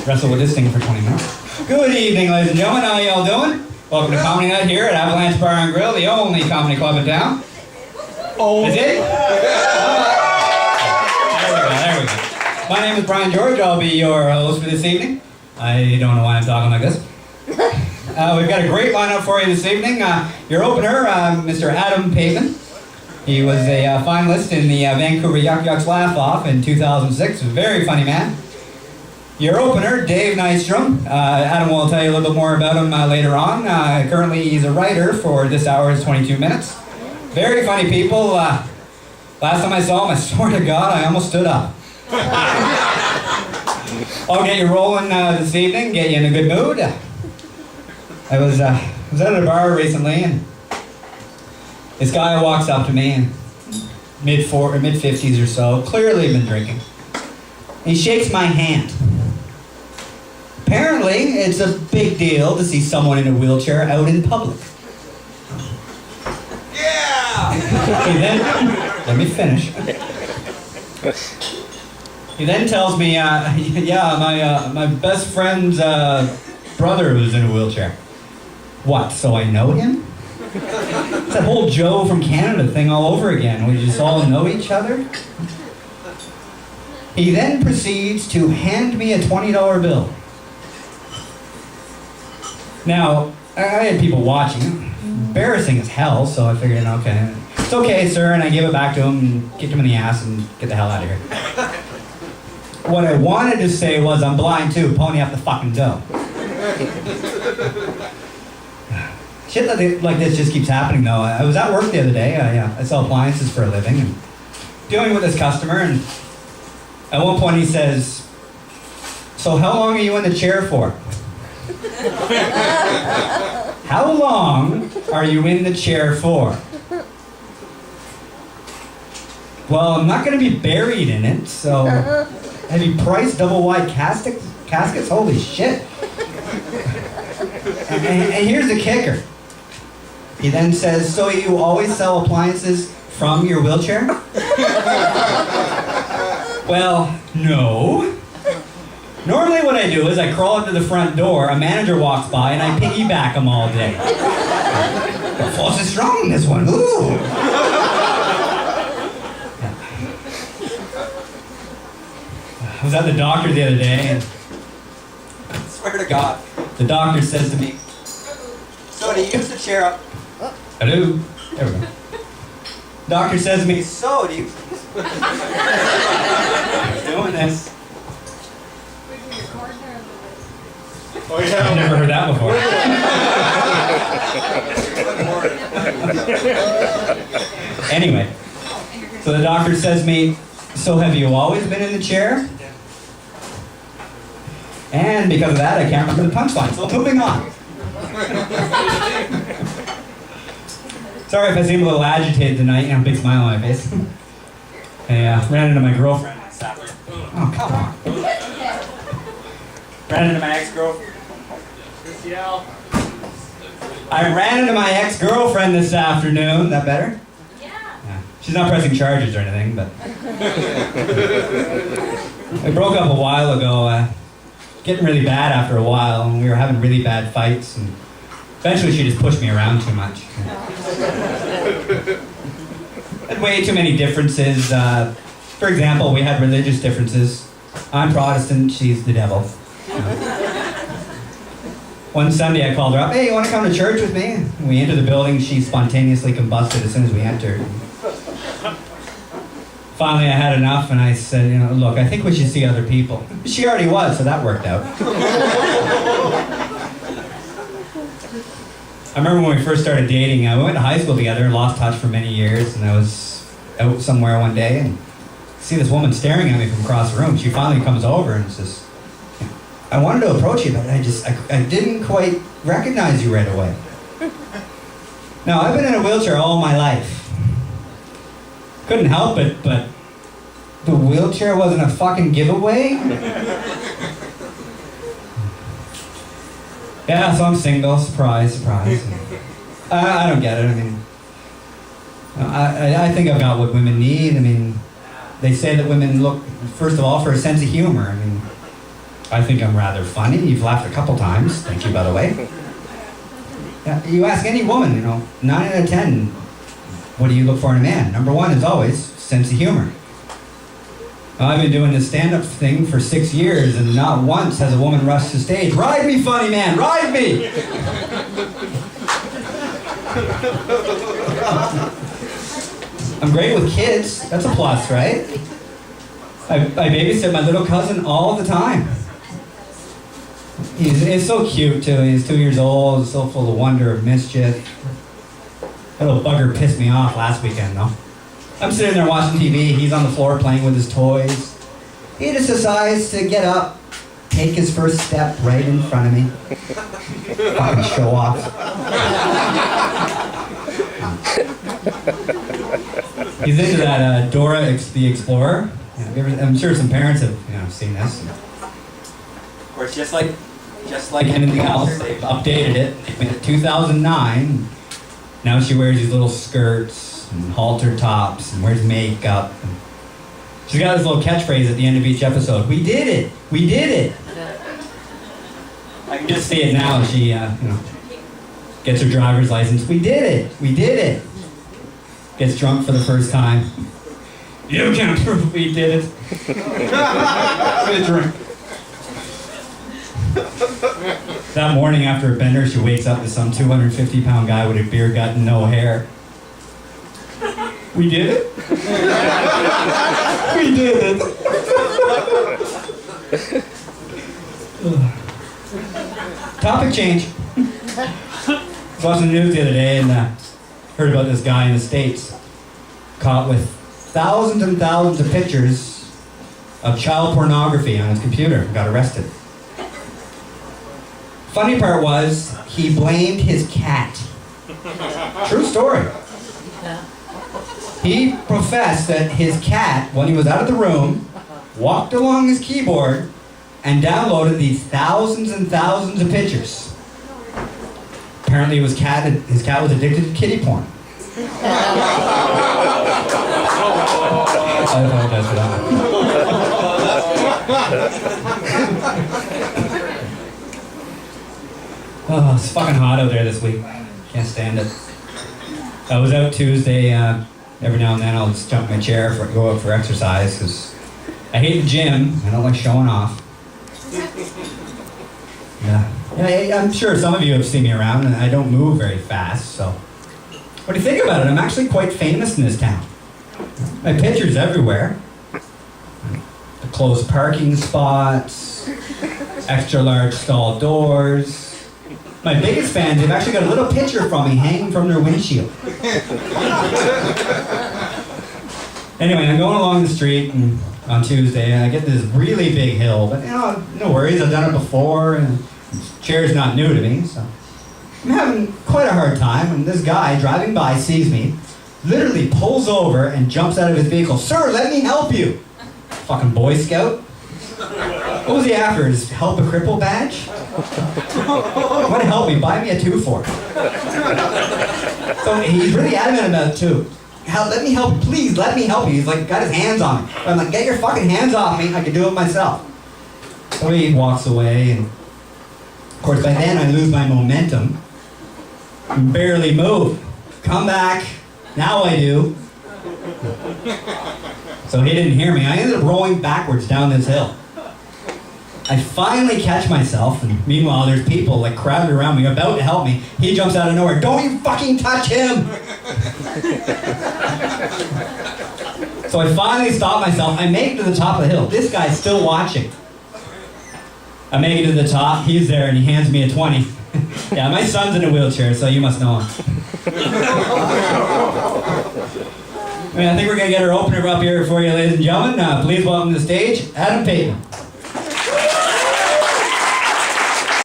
wrestle with this thing for 20 minutes. Good evening, ladies and gentlemen. How y'all doing? Welcome to Comedy Night here at Avalanche Bar and Grill, the only comedy club in town. Oh. Is it? There we go. My name is Brian George. I'll be your host for this evening. I don't know why I'm talking like this. We've got a great lineup for you this evening. Your opener, Mr. Adam Pavin. He was a finalist in the Vancouver Yuck Yucks Laugh Off in 2006. A very funny man. Your opener, Dave Nystrom. Adam will tell you a little bit more about him later on. Currently, he's a writer for This Hour's 22 Minutes. Very funny people. Last time I saw him, I swear to God, I almost stood up. I'll get you rolling this evening, get you in a good mood. I was out at a bar recently, and this guy walks up to me, mid-50s or so, clearly been drinking. He shakes my hand. Apparently, it's a big deal to see someone in a wheelchair out in public. Yeah! Let me finish. He then tells me, my best friend's brother was in a wheelchair. What, so I know him? It's that whole Joe from Canada thing all over again. We just all know each other. He then proceeds to hand me a $20 bill. Now, I had people watching. Embarrassing as hell, so I figured, okay. It's okay, sir, and I gave it back to him and kicked him in the ass and get the hell out of here. What I wanted to say was, I'm blind too, pony up the fucking dough. Shit like this just keeps happening though. I was at work the other day, I sell appliances for a living, and dealing with this customer, and at one point he says, so how long are you in the chair for? How long are you in the chair for? Well, I'm not going to be buried in it, so have you priced double wide caskets? Holy shit. And here's the kicker. He then says, so you always sell appliances from your wheelchair? Well, no. Normally what I do is I crawl up to the front door, a manager walks by, and I piggyback him all day. The force is strong in this one, ooh. I was at the doctor the other day, and I swear to God, the doctor says to me, so do you use the chair up? I do. There we go. Doctor says to me, so do you... doing this. Oh yeah. I've never heard that before. Anyway, so the doctor says to me, so have you always been in the chair? And because of that, I can't remember the punchline, so moving on. Sorry if I seem a little agitated tonight, you know, big smile on my face. I ran into my girlfriend this afternoon. Oh, come on. Ran into my ex-girlfriend. I ran into my ex-girlfriend this afternoon. That better? Yeah. She's not pressing charges or anything, but... We broke up a while ago. Getting really bad after a while, and we were having really bad fights, and eventually she just pushed me around too much. Had way too many differences. For example, we had religious differences. I'm Protestant, she's the devil. One Sunday I called her up, hey, you want to come to church with me? And we entered the building, she spontaneously combusted as soon as we entered. Finally, I had enough, and I said, look, I think we should see other people. She already was, so that worked out. I remember when we first started dating, we went to high school together and lost touch for many years, and I was out somewhere one day, and I see this woman staring at me from across the room. She finally comes over and says, I wanted to approach you, but I didn't quite recognize you right away. Now, I've been in a wheelchair all my life. Couldn't help it, but the wheelchair wasn't a fucking giveaway? Yeah, so I'm single. Surprise, surprise. I don't get it. I mean, I think I've got what women need. I mean, they say that women look, first of all, for a sense of humor. I mean, I think I'm rather funny. You've laughed a couple times. Thank you, by the way. Yeah, you ask any woman, 9 out of 10, what do you look for in a man? Number one is always sense of humor. Well, I've been doing this stand-up thing for 6 years, and not once has a woman rushed the stage. Ride me, funny man, ride me! I'm great with kids. That's a plus, right? I babysit my little cousin all the time. He's so cute, too. He's 2 years old, so full of wonder of mischief. That little bugger pissed me off last weekend, though. I'm sitting there watching TV. He's on the floor playing with his toys. He just decides to get up, take his first step right in front of me. Fucking show off. He's into that Dora the Explorer. I'm sure some parents have seen this. Of course, just like anything else, they've updated it. They've made it 2009. Now she wears these little skirts and halter tops and wears makeup. And she's got this little catchphrase at the end of each episode. We did it! We did it! I can just see it now. She, gets her driver's license. We did it! We did it! Gets drunk for the first time. You can't prove we did it. Good drink. That morning after a bender, she wakes up to some 250-pound guy with a beer gut and no hair. We did it? We did it. Topic change. I was watching the news the other day and heard about this guy in the States caught with thousands and thousands of pictures of child pornography on his computer and got arrested. Funny part was, he blamed his cat. True story. He professed that his cat, when he was out of the room, walked along his keyboard and downloaded these thousands and thousands of pictures. Apparently his cat was addicted to kitty porn. I apologize for that. Oh, it's fucking hot out there this week. Can't stand it. I was out Tuesday. Every now and then I'll just jump in my chair, go out for exercise, because I hate the gym. I don't like showing off. Yeah, I'm sure some of you have seen me around, and I don't move very fast, so. What do you think about it? I'm actually quite famous in this town. My picture's everywhere. The closed parking spots, extra large stall doors. My biggest fans have actually got a little picture from me hanging from their windshield. Anyway, I'm going along the street on Tuesday, and I get this really big hill, but no worries, I've done it before, and the chair's not new to me, so. I'm having quite a hard time, and this guy driving by sees me, literally pulls over and jumps out of his vehicle. Sir, let me help you! Fucking Boy Scout. What was he after? His help a cripple badge? Want to help me? Buy me a 2 for. So he's really adamant about it too. Let me help, please, let me help you. He's like, got his hands on me. I'm like, get your fucking hands off me, I can do it myself. So he walks away, and of course by then I lose my momentum. Barely move. Come back. Now I do. So he didn't hear me. I ended up rolling backwards down this hill. I finally catch myself, and meanwhile there's people like crowded around me about to help me. He jumps out of nowhere. Don't you fucking touch him! So I finally stop myself. I make it to the top of the hill. This guy's still watching. I make it to the top. He's there, and he hands me a 20. Yeah, my son's in a wheelchair, so you must know him. I think we're going to get our opener up here for you, ladies and gentlemen. Please welcome to the stage, Adam Payton.